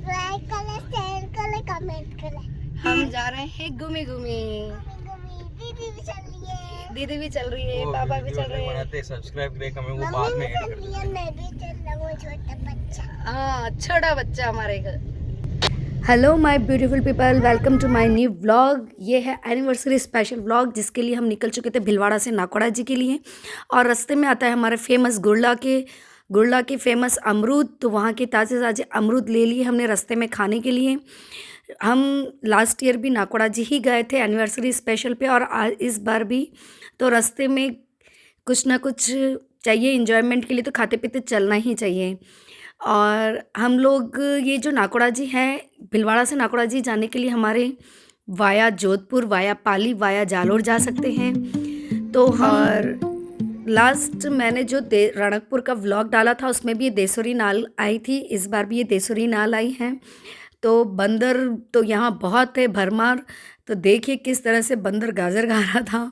Subscribe करें, share करें, comment करें। हम जा रहे हैं घूमे घूमे। दीदी भी चल रही है, दीदी भी चल रही है, पापा भी चल रहे हैं। सब्सक्राइब करें, कमेंट वो बाद मम्मी में भी ऐड चल कर रही है, मैं भी चल रहा हूँ, छोटा बच्चा। हाँ, छोटा बच्चा हमारे घर। Hello my beautiful people, welcome to my new vlog. ये है एनिवर्सरी स्पेशल व्लॉग जिसके लिए हम निकल चुके थे भिलवाड़ा से नाकोड़ा जी के लिए। और रास्ते में आता है हमारे फेमस गुड़ला के फेमस अमरूद। तो वहाँ के ताज़े ताज़े अमरूद ले लिए हमने रास्ते में खाने के लिए। हम लास्ट ईयर भी नाकोड़ा जी ही गए थे एनिवर्सरी स्पेशल पे, और आज इस बार भी। तो रास्ते में कुछ ना कुछ चाहिए एंजॉयमेंट के लिए, तो खाते पीते चलना ही चाहिए। और हम लोग ये जो नाकोड़ा जी है, भिलवाड़ा से नाकोड़ा जी जाने के लिए हमारे वाया जोधपुर, वाया पाली, वाया जालोर जा सकते हैं। तो और लास्ट मैंने जो रणकपुर का व्लॉग डाला था उसमें भी ये देसुरी नाल आई थी, इस बार भी ये देसुरी नाल आई हैं। तो बंदर तो यहाँ बहुत है भरमार। तो देखिए किस तरह से बंदर गाजर खा रहा था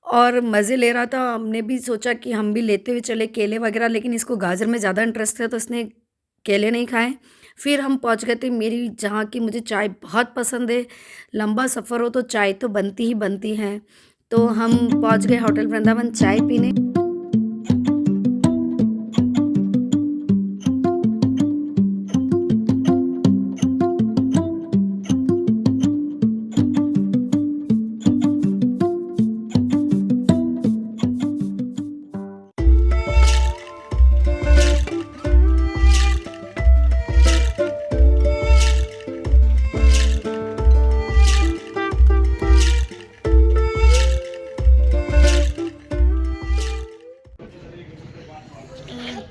और मज़े ले रहा था। हमने भी सोचा कि हम भी लेते हुए चले केले वगैरह, लेकिन इसको गाजर में ज़्यादा इंटरेस्ट है तो इसने केले नहीं खाए। फिर हम पहुंच गए थे मेरी जहाँ की मुझे चाय बहुत पसंद है। लंबा सफ़र हो तो चाय तो बनती ही बनती है। तो हम पहुंच गए होटल वृंदावन चाय पीने।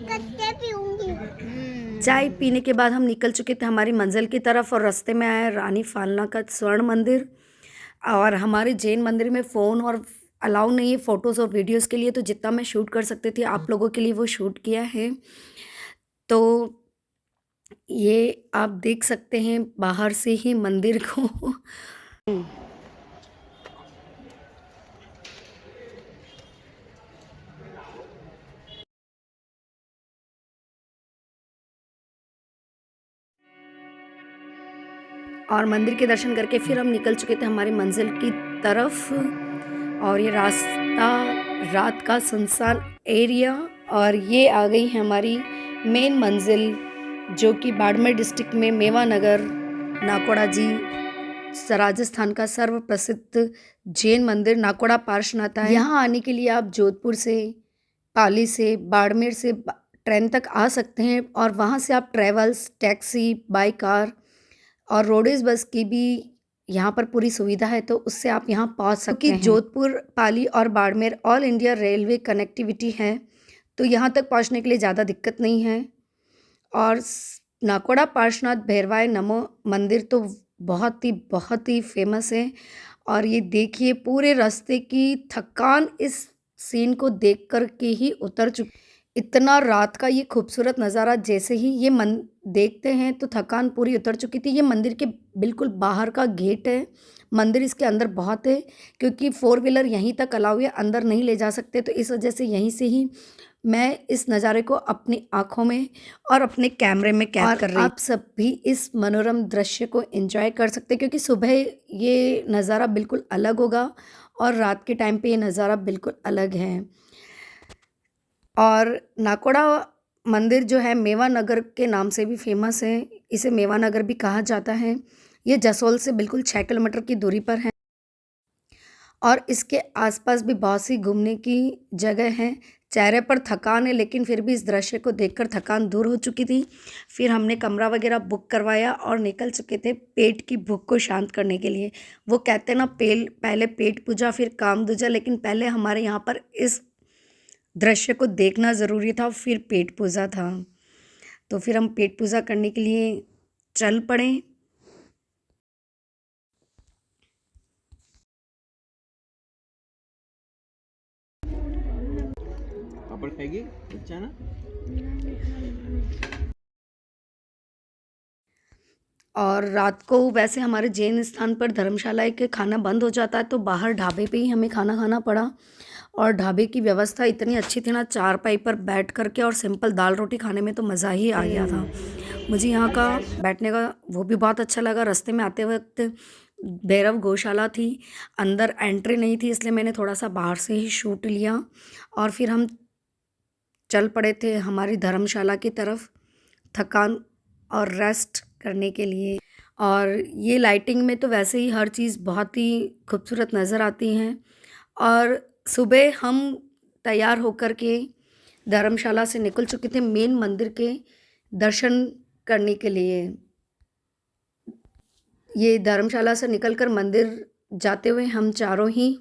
कत्ते पीऊंगी। चाय पीने के बाद हम निकल चुके थे हमारी मंजिल की तरफ, और रास्ते में आया रानी फालना का स्वर्ण मंदिर। और हमारे जैन मंदिर में फ़ोन और अलाउ नहीं है फ़ोटोज़ और वीडियोज़ के लिए, तो जितना मैं शूट कर सकती थी आप लोगों के लिए वो शूट किया है। तो ये आप देख सकते हैं बाहर से ही मंदिर को। और मंदिर के दर्शन करके फिर हम निकल चुके थे हमारी मंजिल की तरफ। और ये रास्ता रात का सुनसान एरिया, और ये आ गई है हमारी मेन मंजिल जो कि बाड़मेर डिस्ट्रिक्ट में मेवा नगर नाकोड़ा जी, राजस्थान का सर्व प्रसिद्ध जैन मंदिर नाकोड़ा पार्श्वनाथ है। यहाँ आने के लिए आप जोधपुर से, पाली से, बाड़मेर से ट्रेन तक आ सकते हैं, और वहाँ से आप ट्रेवल्स, टैक्सी, बाई कार और रोडवेज बस की भी यहाँ पर पूरी सुविधा है, तो उससे आप यहाँ पहुँच सकते हैं। जोधपुर, पाली और Barmer all India railway connectivity है, तो यहाँ तक पहुँचने के लिए ज़्यादा दिक्कत नहीं है। और नाकोड़ा पार्श्वनाथ भैरवाय नमो मंदिर तो बहुत ही फेमस है। और ये देखिए पूरे रास्ते की थकान इस सीन को देख कर के ही उतर चुकी। इतना रात का ये खूबसूरत नज़ारा, जैसे ही ये देखते हैं तो थकान पूरी उतर चुकी थी। ये मंदिर के बिल्कुल बाहर का गेट है। मंदिर इसके अंदर बहुत है, क्योंकि 4 व्हीलर यहीं तक अलाउ है, अंदर नहीं ले जा सकते। तो इस वजह से यहीं से ही मैं इस नज़ारे को अपनी आँखों में और अपने कैमरे में कैद कर रही हूँ। आप सब भी इस मनोरम दृश्य को एंजॉय कर सकते हैं, क्योंकि सुबह ये नज़ारा बिल्कुल अलग होगा और रात के टाइम पे ये नज़ारा बिल्कुल अलग है। और नाकोड़ा मंदिर जो है मेवा नगर के नाम से भी फेमस है, इसे मेवा नगर भी कहा जाता है। ये जसोल से बिल्कुल 6 किलोमीटर की दूरी पर है, और इसके आसपास भी बहुत सी घूमने की जगह हैं। चेहरे पर थकान है, लेकिन फिर भी इस दृश्य को देखकर थकान दूर हो चुकी थी। फिर हमने कमरा वगैरह बुक करवाया और निकल चुके थे पेट की भूख को शांत करने के लिए। वो कहते हैं ना, पहले पेट पूजा फिर काम दूजा, लेकिन पहले हमारे यहाँ पर इस दृश्य को देखना ज़रूरी था, फिर पेट पूजा था। तो फिर हम पेट पूजा करने के लिए चल पड़े। पापड़ खाएगी अच्छा ना। और रात को वैसे हमारे जैन स्थान पर धर्मशाला के खाना बंद हो जाता है, तो बाहर ढाबे पे ही हमें खाना खाना पड़ा। और ढाबे की व्यवस्था इतनी अच्छी थी ना, चारपाई पर बैठ करके और सिंपल दाल रोटी खाने में तो मज़ा ही आ गया था। मुझे यहाँ का बैठने का वो भी बहुत अच्छा लगा। रास्ते में आते वक्त भैरव गौशाला थी, अंदर एंट्री नहीं थी, इसलिए मैंने थोड़ा सा बाहर से ही शूट लिया और फिर हम चल पड़े थे हमारी धर्मशाला की तरफ थकान और रेस्ट करने के लिए। और ये लाइटिंग में तो वैसे ही हर चीज़ बहुत ही खूबसूरत नज़र आती हैं। और सुबह हम तैयार होकर के धर्मशाला से निकल चुके थे मेन मंदिर के दर्शन करने के लिए। ये धर्मशाला से निकलकर मंदिर जाते हुए हम चारों ही,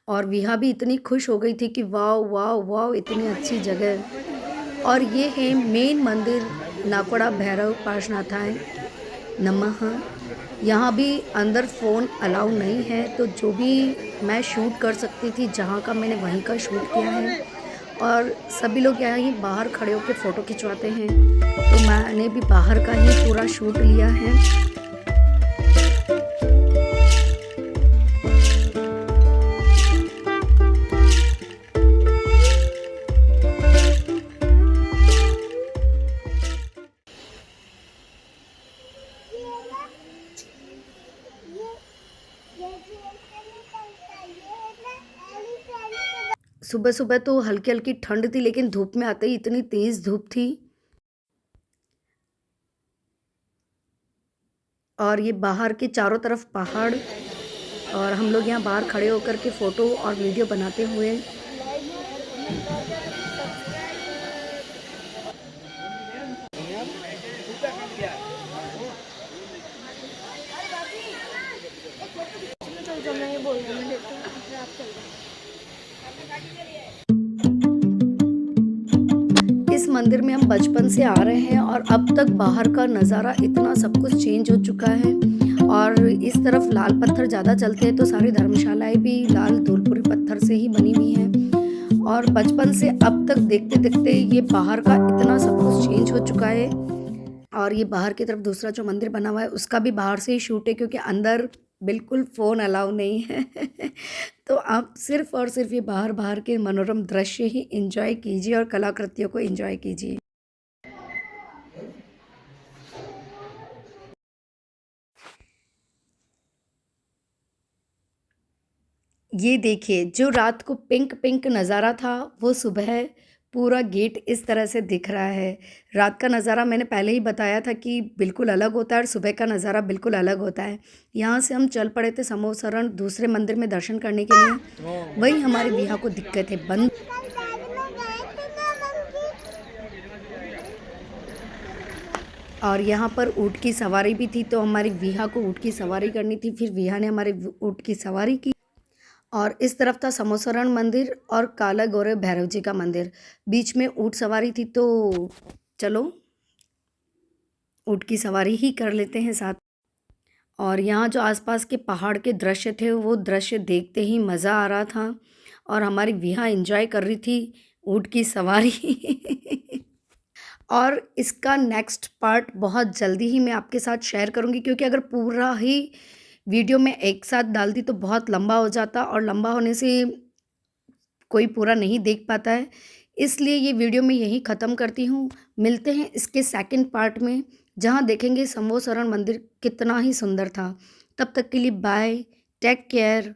और विहा भी इतनी खुश हो गई थी कि वाह वाह वाह इतनी अच्छी जगह। और ये है मेन मंदिर नाकोड़ा भैरव पार्श्वनाथाय नमः। यहाँ भी अंदर फ़ोन अलाउ नहीं है, तो जो भी मैं शूट कर सकती थी जहाँ का मैंने वहीं का शूट किया है। और सभी लोग यहाँ ही बाहर खड़े होकर फ़ोटो खिंचवाते हैं, तो मैंने भी बाहर का ही पूरा शूट लिया है। सुबह सुबह तो हल्की हल्की ठंड थी, लेकिन धूप में आते ही इतनी तेज़ धूप थी। और ये बाहर के चारों तरफ पहाड़, और हम लोग यहाँ बाहर खड़े होकर के फ़ोटो और वीडियो बनाते हुए इस मंदिर में हम बचपन से आ रहे हैं, और अब तक बाहर का नज़ारा इतना सब कुछ चेंज हो चुका है। और इस तरफ लाल पत्थर ज़्यादा चलते हैं, तो सारी धर्मशालाएं भी लाल धूलपुरी पत्थर से ही बनी हुई हैं। और बचपन से अब तक देखते देखते ये बाहर का इतना सब कुछ चेंज हो चुका है। और ये बाहर की तरफ दूसरा जो मंदिर बना हुआ है उसका भी बाहर से ही शूट है, क्योंकि अंदर बिल्कुल फ़ोन अलाउ नहीं है। तो आप सिर्फ़ और सिर्फ ये बाहर के मनोरम दृश्य ही एंजॉय कीजिए और कलाकृतियों को एंजॉय कीजिए। ये देखिए, जो रात को पिंक पिंक नज़ारा था वो सुबह पूरा गेट इस तरह से दिख रहा है। रात का नज़ारा मैंने पहले ही बताया था कि बिल्कुल अलग होता है, और सुबह का नज़ारा बिल्कुल अलग होता है। यहाँ से हम चल पड़े थे समोसरण दूसरे मंदिर में दर्शन करने के लिए। वही हमारे विहा को दिक्कत है बंद। और यहाँ पर ऊँट की सवारी भी थी, तो हमारी विहा को ऊँट की सवारी करनी थी। फिर विहा ने हमारे ऊँट की सवारी की। और इस तरफ था समोसरण मंदिर और काला गौरव भैरव जी का मंदिर। बीच में ऊँट सवारी थी, तो चलो ऊँट की सवारी ही कर लेते हैं साथ। और यहाँ जो आसपास के पहाड़ के दृश्य थे वो दृश्य देखते ही मज़ा आ रहा था, और हमारी विहा एंजॉय कर रही थी ऊँट की सवारी। और इसका नेक्स्ट पार्ट बहुत जल्दी ही मैं आपके साथ शेयर करूँगी, क्योंकि अगर पूरा ही वीडियो में एक साथ डालती तो बहुत लंबा हो जाता, और लंबा होने से कोई पूरा नहीं देख पाता है। इसलिए ये वीडियो मैं यहीं ख़त्म करती हूँ। मिलते हैं इसके सेकंड पार्ट में, जहाँ देखेंगे समोसरण मंदिर कितना ही सुंदर था। तब तक के लिए बाय, टेक केयर।